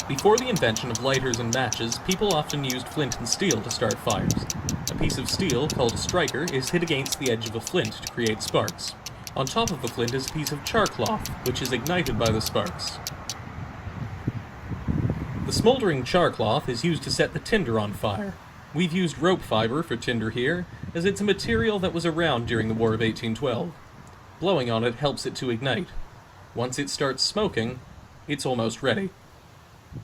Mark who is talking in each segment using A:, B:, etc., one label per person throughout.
A: Before the invention of lighters and matches, people often used flint and steel to start fires. A piece of steel, called a striker, is hit against the edge of a flint to create sparks. On top of the flint is a piece of char cloth, which is ignited by the sparks. The smoldering char cloth is used to set the tinder on fire. We've used rope fiber for tinder here, as it's a material that was around during the War of 1812. Blowing on it helps it to ignite. Once it starts smoking, it's almost ready.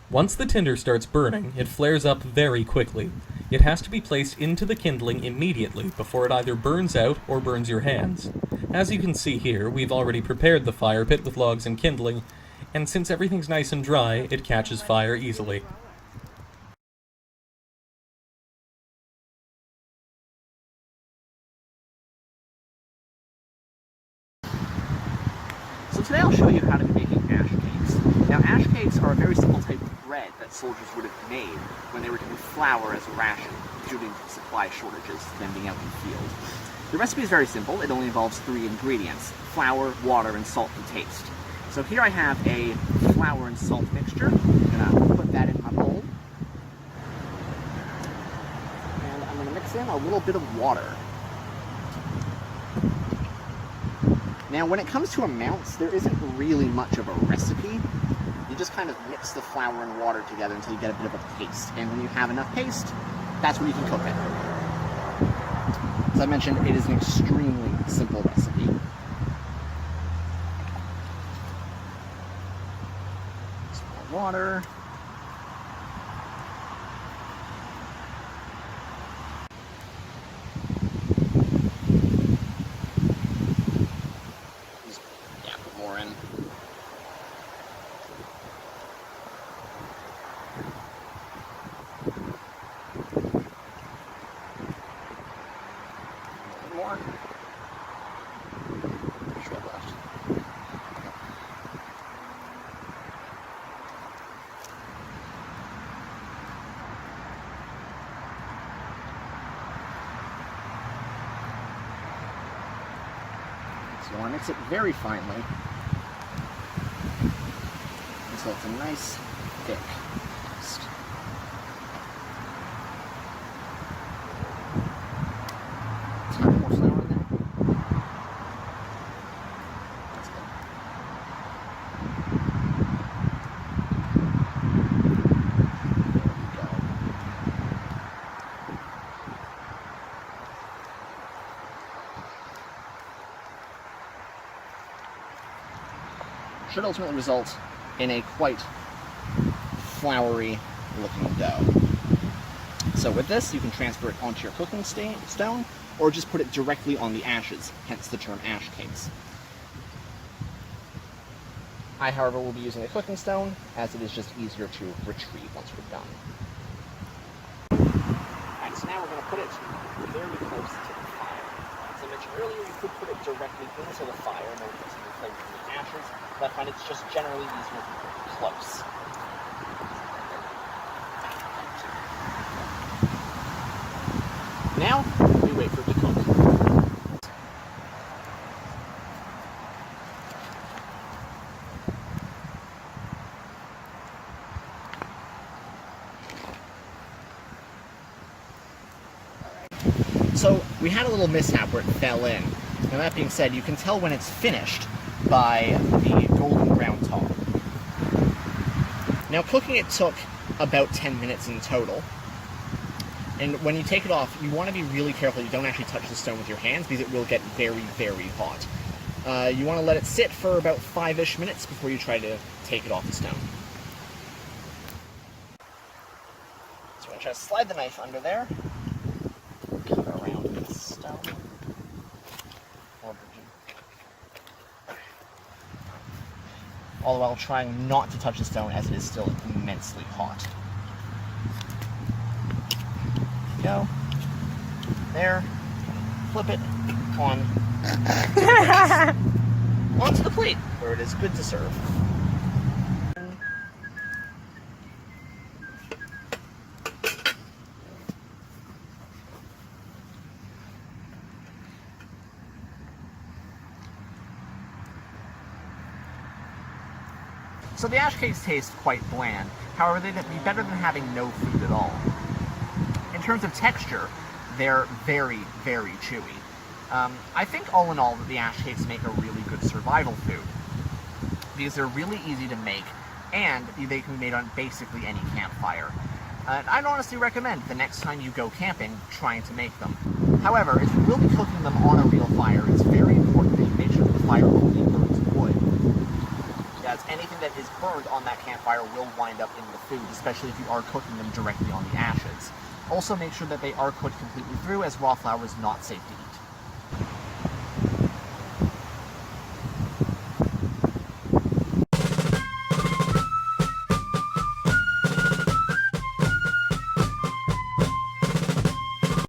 A: Once the tinder starts burning, it flares up very quickly. It has to be placed into the kindling immediately before it either burns out or burns your hands. As you can see here, we've already prepared the fire pit with logs and kindling, and since everything's nice and dry, it catches fire easily.
B: So today I'll show you how to be making ash cakes. Now ash cakes are a very simple type of bread that soldiers would have made when they were given flour as a ration due to supply shortages, them being out in the field. The recipe is very simple. It only involves 3 ingredients: flour, water, and salt to taste. So here I have a flour and salt mixture. I'm going to put that in my bowl. And I'm going to mix in a little bit of water. Now, when it comes to amounts, there isn't really much of a recipe. You just kind of mix the flour and water together until you get a bit of a paste. And when you have enough paste, that's when you can cook it. As I mentioned, it is an extremely simple recipe. Some more water. More. Shred left. So you want to mix it very finely until it's a nice thick paste. More flour in there. That's good. There we go. Should ultimately result in a quite floury looking dough. So with this, you can transfer it onto your cooking stone, or just put it directly on the ashes, hence the term ash cakes. I, however, will be using a cooking stone, as it is just easier to retrieve once we're done. Alright, so now we're going to put it very close to the fire. As I mentioned earlier, you could put it directly into the fire in order to get some flavor from the ashes, but I find it's just generally easier to put it close. Now, we wait for it to cook. So, we had a little mishap where it fell in. Now that being said, you can tell when it's finished by the golden brown top. Now cooking it took about 10 minutes in total. And when you take it off, you want to be really careful you don't actually touch the stone with your hands, because it will get very, very hot. You want to let it sit for about 5-ish minutes before you try to take it off the stone. So I'm going to try to slide the knife under there, cut around the stone. All the while trying not to touch the stone, as it is still immensely hot. Go. There. Flip it on. Onto the plate, where it is good to serve. So the ash cakes taste quite bland. However, they'd be better than having no food at all. In terms of texture, they're very, very chewy. I think all in all that the ash cakes make a really good survival food, because they're really easy to make, and they can be made on basically any campfire. I'd honestly recommend the next time you go camping trying to make them. However, if you will be cooking them on a real fire, it's very important that you make sure that the fire only burns wood, as anything that is burned on that campfire will wind up in the food, especially if you are cooking them directly on the ashes. Also make sure that they are cooked completely through, as raw flour is not safe to eat.